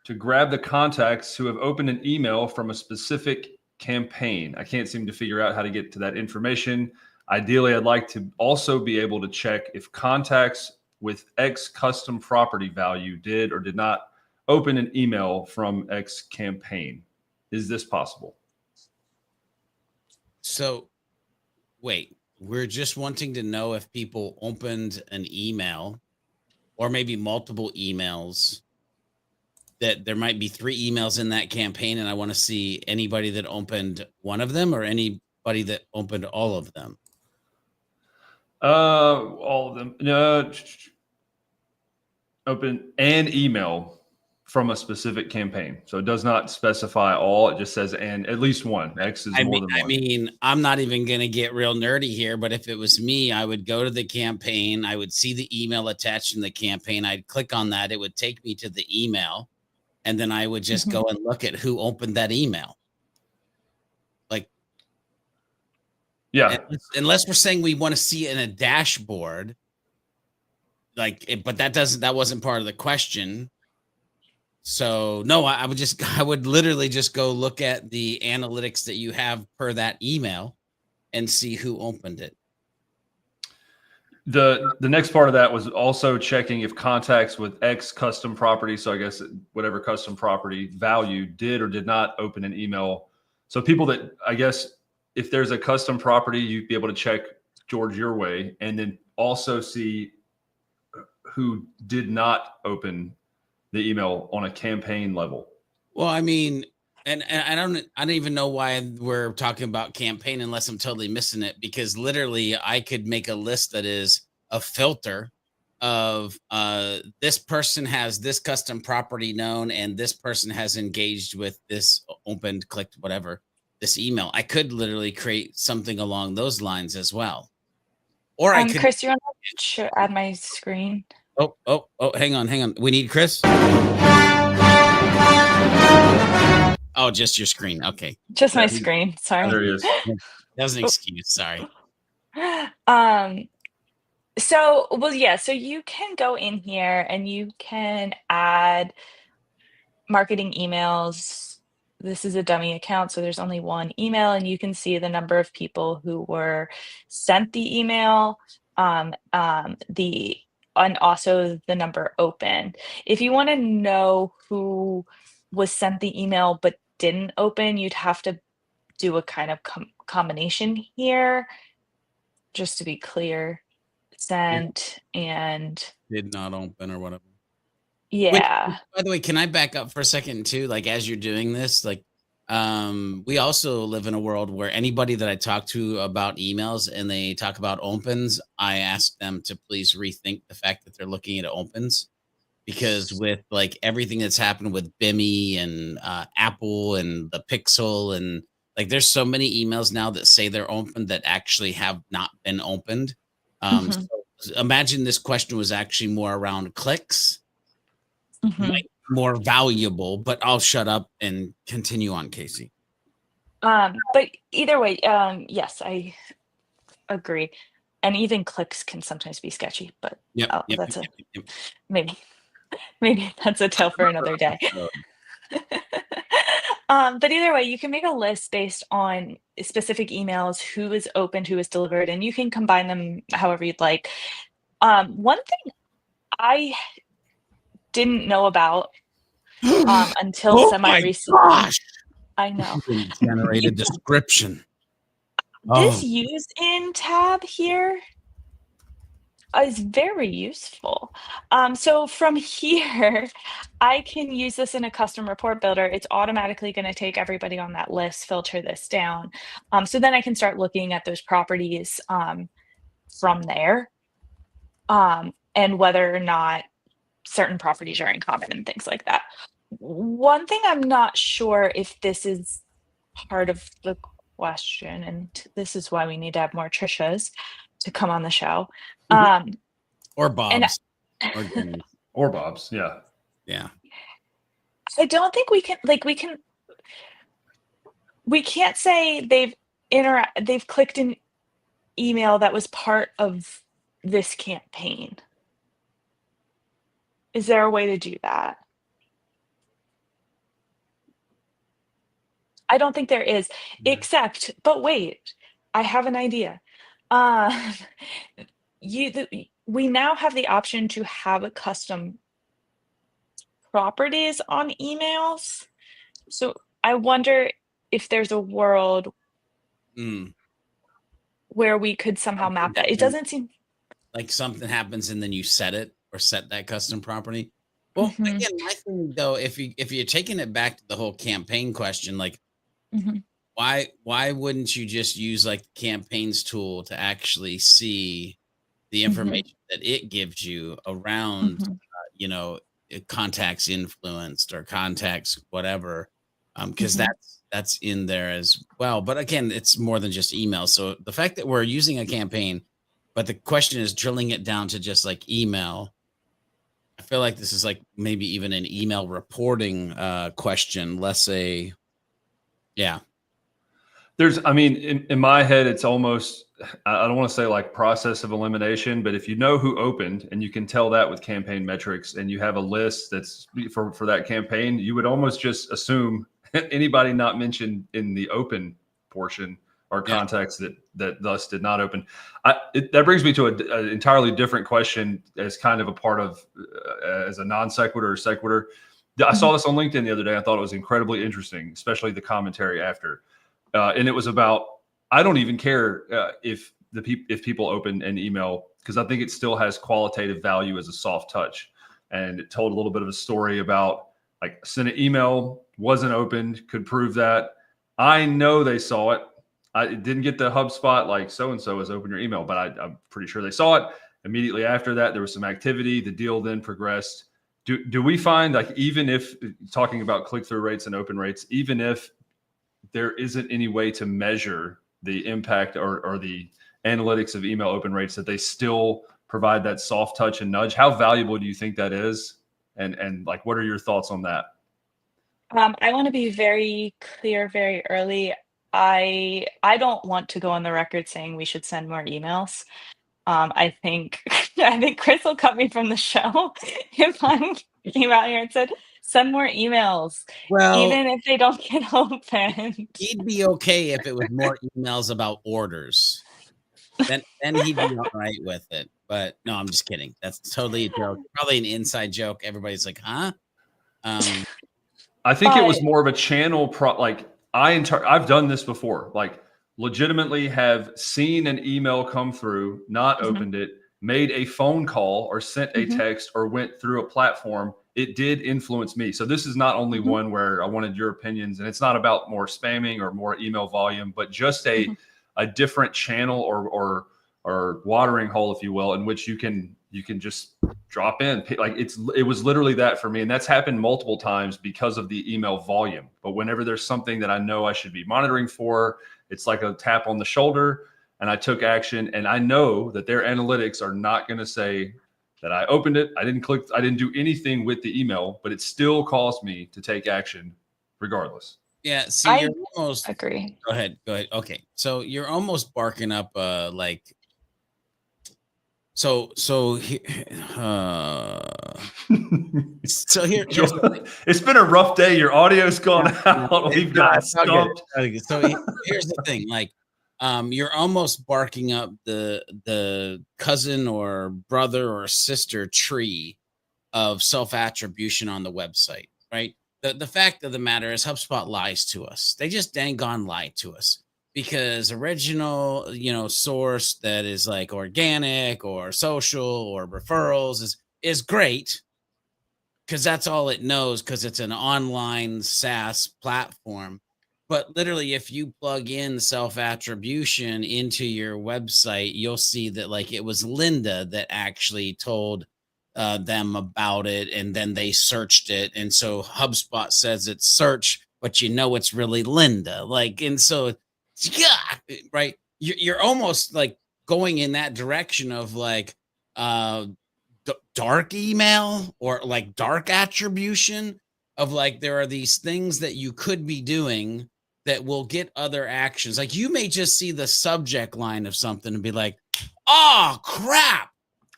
to grab the contacts who have opened an email from a specific campaign? I can't seem to figure out how to get to that information. Ideally, I'd like to also be able to check if contacts with X custom property value did or did not open an email from X campaign. Is this possible? So, wait, we're just wanting to know if people opened an email or maybe multiple emails, that there might be 3 emails in that campaign, and I want to see anybody that opened one of them or anybody that opened all of them. All of them. No, open an email from a specific campaign. So it does not specify all. It just says and at least one. X is more than one. I mean, I'm not even going to get real nerdy here, but if it was me, I would go to the campaign. I would see the email attached in the campaign. I'd click on that. It would take me to the email. And then I would just go and look at who opened that email. Like, yeah. Unless we're saying we want to see in a dashboard, but that wasn't part of the question. So no, I would literally just go look at the analytics that you have per that email and see who opened it. The next part of that was also checking if contacts with X custom property, so I guess whatever custom property value did or did not open an email. So people that, I guess, if there's a custom property, you'd be able to check, George, your way, and then also see who did not open the email on a campaign level. Well, I mean, and I don't even know why we're talking about campaign unless I'm totally missing it, because literally I could make a list that is a filter of this person has this custom property known and this person has engaged with this, opened, clicked, whatever, this email. I could literally create something along those lines as well. Or I could, Chris, you want to add my screen? Oh, hang on. We need Chris. Oh, just your screen. Okay. Just my screen. Sorry. There he is. That was an excuse. Sorry. So you can go in here and you can add marketing emails. This is a dummy account, so there's only one email, and you can see the number of people who were sent the email, and also the number open. If you want to know who was sent the email but didn't open, you'd have to do a kind of combination here, just to be clear. Sent and did not open or whatever. Yeah. Which, by the way, can I back up for a second too? Like, as you're doing this, like, we also live in a world where anybody that I talk to about emails and they talk about opens, I ask them to please rethink the fact that they're looking at opens, because with like everything that's happened with Bimmy and Apple and the Pixel, and like there's so many emails now that say they're opened that actually have not been opened. So imagine this question was actually more around clicks, like more valuable, but I'll shut up and continue on, Casey. But either way, yes, I agree. And even clicks can sometimes be sketchy, but Yep. Yep. that's Yep, yep. maybe maybe that's a tale for another day. So, But either way, you can make a list based on specific emails, who is opened, who is delivered, and you can combine them however you'd like. One thing I didn't know about until oh semi my recently. gosh! I know. Generated description. This Oh, use in tab here is very useful. So from here, I can use this in a custom report builder. It's automatically going to take everybody on that list, filter this down. So then I can start looking at those properties from there, and whether or not certain properties are in common and things like that. One thing I'm not sure if this is part of the question, and this is why we need to have more Trishas to come on the show. or And Bob's, or Jenny's. Or Bob's. Yeah. Yeah. I don't think we can't say they've clicked an email that was part of this campaign. Is there a way to do that? I don't think there is, except, but wait, I have an idea. We now have the option to have a custom properties on emails. So I wonder if there's a world Mm. where we could somehow map that. It doesn't seem Like something happens and then you set it or set that custom property. Well, Mhm. again, my thing though, if you're taking it back to the whole campaign question, like Mhm. why wouldn't you just use like the campaigns tool to actually see the Mhm. information that it gives you around, Mhm. Contacts influenced or contacts whatever, because Mhm. that's in there as well. But again, it's more than just email. So the fact that we're using a campaign, but the question is drilling it down to just like email. I feel like this is like maybe even an email reporting question, less a yeah. I mean, in my head, it's almost, I don't want to say like process of elimination, but if you know who opened and you can tell that with campaign metrics and you have a list that's for that campaign, you would almost just assume anybody not mentioned in the open portion are Yeah. contacts that thus did not open. That brings me to an entirely different question as kind of a part of, as a non sequitur or sequitur. I saw this on LinkedIn the other day. I thought it was incredibly interesting, especially the commentary after. And it was about, I don't even care if people open an email, because I think it still has qualitative value as a soft touch. And it told a little bit of a story about like sent an email, wasn't opened, could prove that. I know they saw it. I didn't get the HubSpot like so-and-so has opened your email, but I'm pretty sure they saw it. Immediately after that, there was some activity. The deal then progressed. Do we find, like, even if talking about click-through rates and open rates, even if there isn't any way to measure the impact or the analytics of email open rates, that they still provide that soft touch and nudge? How valuable do you think that is? And like, what are your thoughts on that? I want to be very clear very early. I don't want to go on the record saying we should send more emails. I think I think Chris will cut me from the show if I came out here and said send more emails, Well, even if they don't get opened. he'd be okay if it was more emails about orders. Then he'd be all right with it. But no, I'm just kidding. That's totally a joke. Probably an inside joke. Everybody's like, huh? I think it was But more of a channel like I've done this before, like legitimately have seen an email come through, not Mhm. opened it, made a phone call or sent a Mhm. text or went through a platform. It did influence me. So this is not only Mhm. one where I wanted your opinions, and it's not about more spamming or more email volume, but just Mhm. a different channel or watering hole, if you will, in which you can just drop in. Like it was literally that for me. And that's happened multiple times because of the email volume. But whenever there's something that I know I should be monitoring for, it's like a tap on the shoulder, and I took action. And I know that their analytics are not going to say that I opened it, I didn't click, I didn't do anything with the email, but it still caused me to take action regardless. Yeah, see, I you're almost agree. go ahead. Okay. So you're almost barking up like So here's the thing. It's been a rough day. Your audio's gone out. It's We've not- got it's not good. stumped. Okay, so here's the thing, like, you're almost barking up the cousin or brother or sister tree of self-attribution on the website, right? The fact of the matter is HubSpot lies to us. They just dang gone lie to us, because original, source that is like organic or social or referrals is great, because that's all it knows, because it's an online SaaS platform. But literally, if you plug in self-attribution into your website, you'll see that, like, it was Linda that actually told them about it, and then they searched it. And so HubSpot says it's search, but it's really Linda. Like, and so, yeah, right. You're almost like going in that direction of like, dark email, or like dark attribution, of like, there are these things that you could be doing that will get other actions. Like, you may just see the subject line of something and be like, oh crap,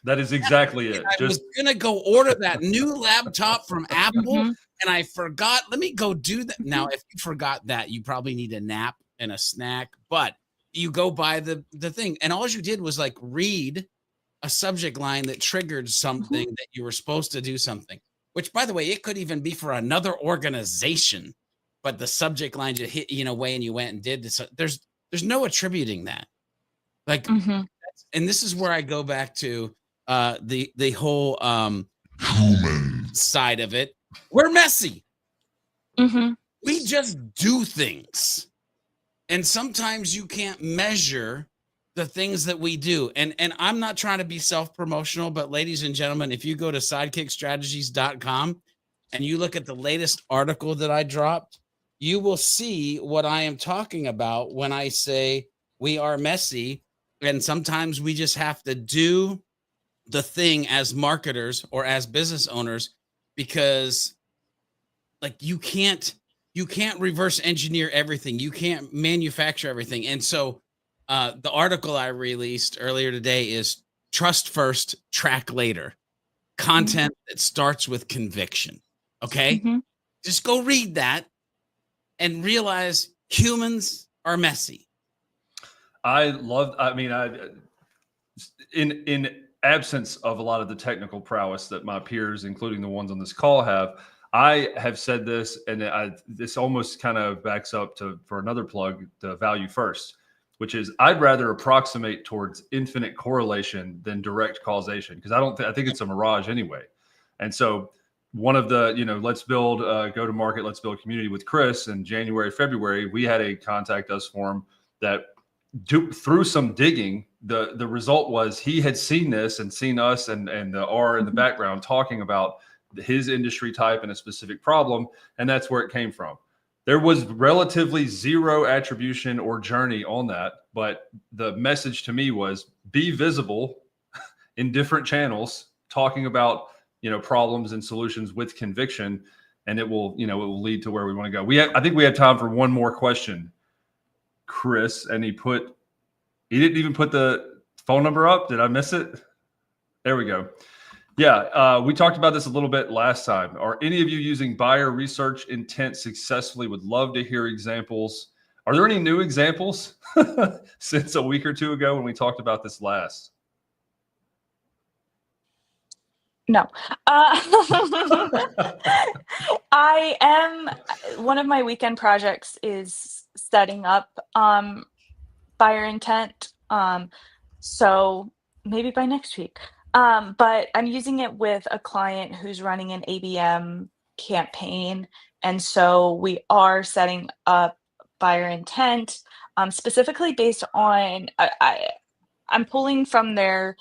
That is exactly it. I was gonna go order that new laptop from Apple, Mhm. and I forgot. Let me go do that. Now, if you forgot that, you probably need a nap and a snack, but you go buy the thing, and all you did was like read a subject line that triggered something that you were supposed to do something, which, by the way, it could even be for another organization, but the subject line just hit way, and you went and did this. There's no attributing that. Like, Mhm. and this is where I go back to the whole human side of it. We're messy. Mhm. We just do things, and sometimes you can't measure the things that we do. And I'm not trying to be self-promotional, but ladies and gentlemen, if you go to sidekickstrategies.com and you look at the latest article that I dropped, you will see what I am talking about when I say we are messy. And sometimes we just have to do the thing as marketers or as business owners, because like, you can't reverse engineer everything. You can't manufacture everything. And so the article I released earlier today is trust first, track later. Content that starts with conviction. Okay. Mhm. Just go read that and realize humans are messy. In absence of a lot of the technical prowess that my peers, including the ones on this call, have, I have said this, and this almost kind of backs up for another plug, the value first, which is I'd rather approximate towards infinite correlation than direct causation, because I think it's a mirage anyway. And so one of the, let's build go to market, let's build community with Chris in January, February, we had a contact us form that through some digging, the result was he had seen this and seen us and the R in the background talking about his industry type and a specific problem. And that's where it came from. There was relatively zero attribution or journey on that. But the message to me was be visible in different channels, talking about, problems and solutions with conviction, and it will lead to where we want to go. I think we have time for one more question, Chris, and he didn't even put the phone number up. Did I miss it? There we go. Yeah, we talked about this a little bit last time. Are any of you using buyer research intent successfully? Would love to hear examples. Are there any new examples since a week or two ago when we talked about this last? No. One of my weekend projects is setting up buyer intent. So maybe by next week. But I'm using it with a client who's running an ABM campaign. And so we are setting up buyer intent, specifically based on, I'm pulling from their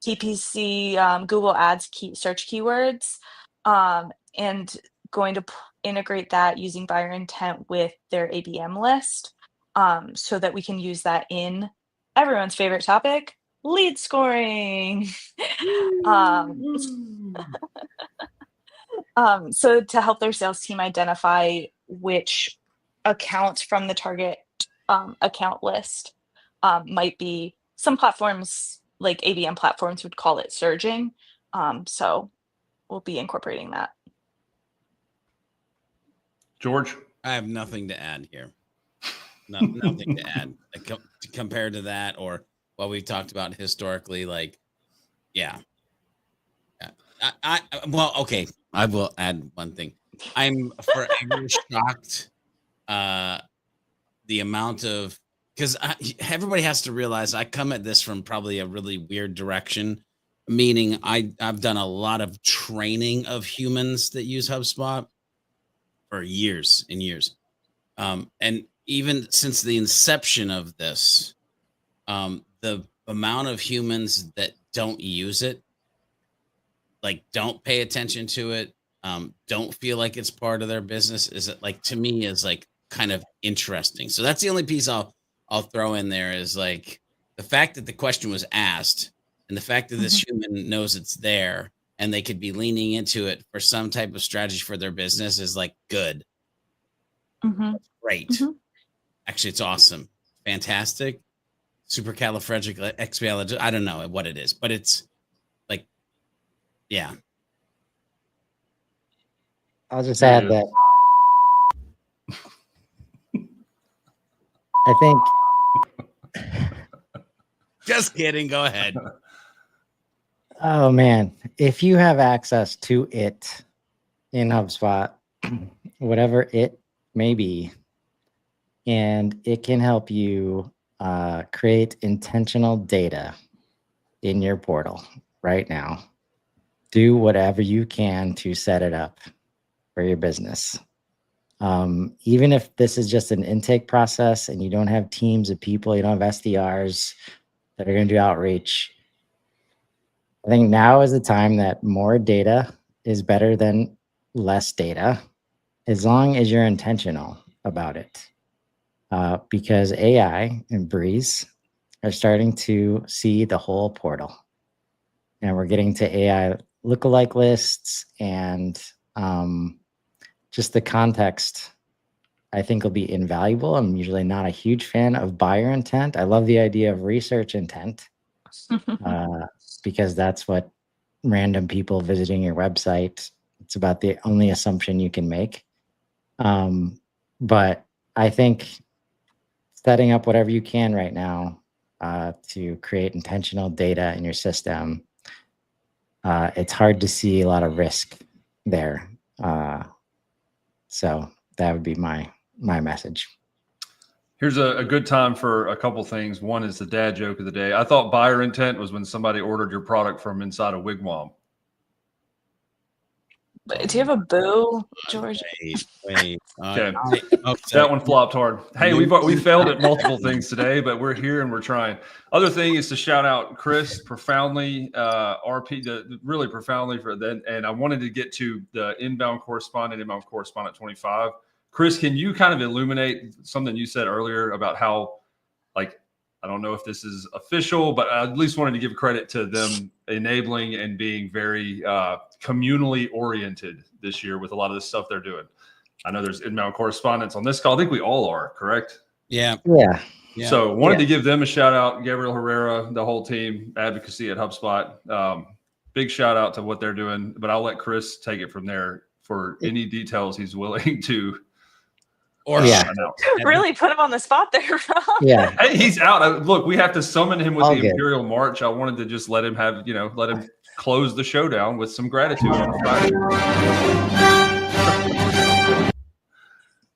TPC Google Ads search keywords, and going to integrate that using buyer intent with their ABM list, so that we can use that in everyone's favorite topic, lead scoring. So to help their sales team identify which accounts from the target account list might be, some platforms like ABM platforms would call it surging. So we'll be incorporating that. George? I have nothing to add here. Nothing to add compared to that or what we've talked about historically. Like, yeah. Well, okay. I will add one thing. I'm forever shocked the amount of, because everybody has to realize I come at this from probably a really weird direction, meaning I've done a lot of training of humans that use HubSpot for years and years. And even since the inception of this, the amount of humans that don't use it, like don't pay attention to it, don't feel like it's part of their business, is it like, to me, is like kind of interesting. So that's the only piece I'll throw in there, is like the fact that the question was asked and the fact that this human knows it's there and they could be leaning into it for some type of strategy for their business is like good. Great. Actually, it's awesome. Fantastic. Supercalifragilisticexpialidocious. I don't know what it is, but it's like, yeah. I'll just add that I think. Just kidding. Go ahead. Oh man, if you have access to it in HubSpot, whatever it may be, and it can help you create intentional data in your portal right now, do whatever you can to set it up for your business. Even if this is just an intake process and you don't have teams of people, you don't have SDRs that are going to do outreach, I think now is the time that more data is better than less data, as long as you're intentional about it. Because AI and Breeze are starting to see the whole portal. And we're getting to AI lookalike lists, and just the context, I think, will be invaluable. I'm usually not a huge fan of buyer intent. I love the idea of research intent, because that's what random people visiting your website, it's about the only assumption you can make. But I think setting up whatever you can right now to create intentional data in your system, it's hard to see a lot of risk there. So that would be my message. Here's a good time for a couple things. One is the dad joke of the day. I thought buyer intent was when somebody ordered your product from inside a wigwam. Do you have a boo, George? Wait. Okay. That one flopped hard. Hey, we failed at multiple things today, but we're here and we're trying. Other thing is to shout out Chris profoundly, really profoundly for that. And I wanted to get to the inbound correspondent 25. Chris, can you kind of illuminate something you said earlier about how, like, I don't know if this is official, but I at least wanted to give credit to them enabling and being very communally oriented this year with a lot of the stuff they're doing. I know there's inbound correspondents on this call. I think we all are, correct? Yeah. So wanted to give them a shout out, Gabriel Herrera, the whole team, advocacy at HubSpot. Big shout out to what they're doing, but I'll let Chris take it from there for any details he's willing to. Really put him on the spot there, Rob. Yeah. Hey, he's out. Look, we have to summon him with the Imperial March. I wanted to just let him have, let him close the show down with some gratitude on a Friday.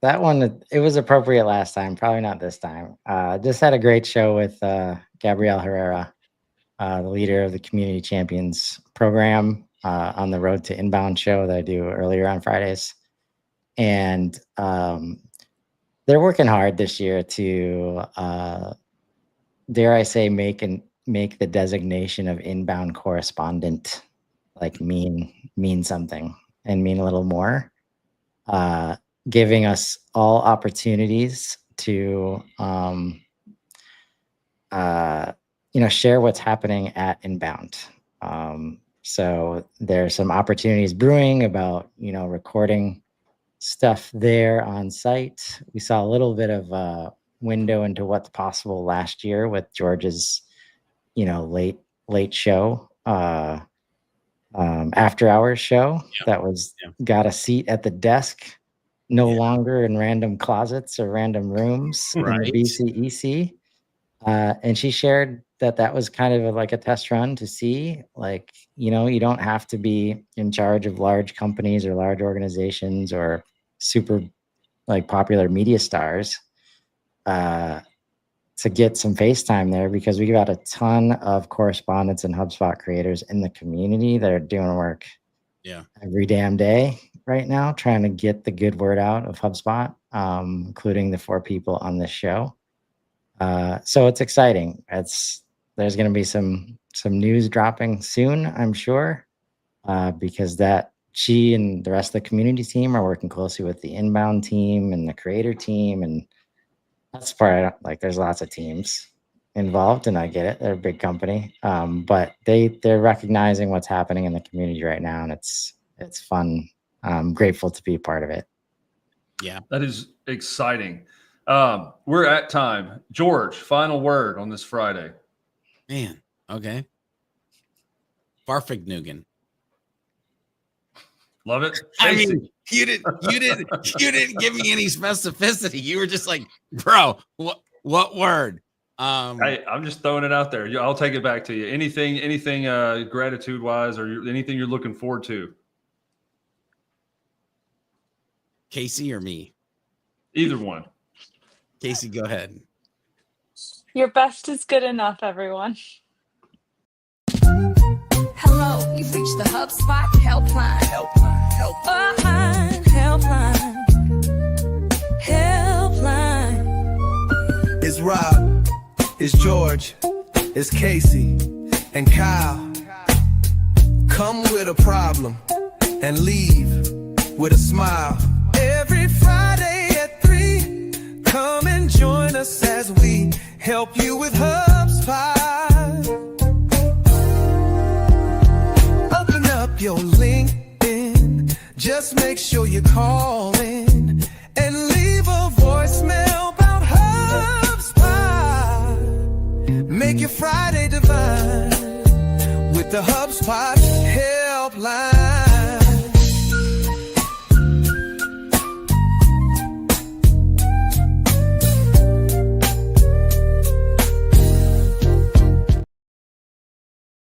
That one, it was appropriate last time, probably not this time. Just had a great show with Gabriel Herrera, the leader of the Community Champions program on the Road to Inbound show that I do earlier on Fridays. And they're working hard this year to, dare I say, make the designation of inbound correspondent like mean something and mean a little more, giving us all opportunities to share what's happening at inbound. So there's some opportunities brewing about recording stuff there on site. We saw a little bit of a window into what's possible last year with George's, late late show, after hours show that was got a seat at the desk, no longer in random closets or random rooms in the BCEC. And she shared that was kind of like a test run to see, like, you know, you don't have to be in charge of large companies or large organizations or super like popular media stars to get some face time there, because we got a ton of correspondents and HubSpot creators in the community that are doing work every damn day right now, trying to get the good word out of HubSpot, including the 4 people on this show. So it's exciting. There's going to be some news dropping soon, I'm sure, because that she and the rest of the community team are working closely with the inbound team and the creator team, and that's part like there's lots of teams involved, and I get it. They're a big company, but they're recognizing what's happening in the community right now, and it's fun. I'm grateful to be a part of it. Yeah, that is exciting. We're at time. George, final word on this Friday. Man, okay. Farfignugan. Love it. I mean, you didn't give me any specificity. You were just like, bro, what word? I'm just throwing it out there. I'll take it back to you. Anything gratitude wise, or anything you're looking forward to? Casey or me? Either one. Casey, go ahead. Your best is good enough, everyone. Hello, you've reached the HubSpot helpline. Helpline. It's Rob, it's George, it's Casey, and Kyle. Come with a problem and leave with a smile. Every Friday at 3, come and join us as we help you with HubSpot. Open up your LinkedIn, just make sure you call in and leave a voicemail about HubSpot. Make your Friday divine with the HubSpot helpline.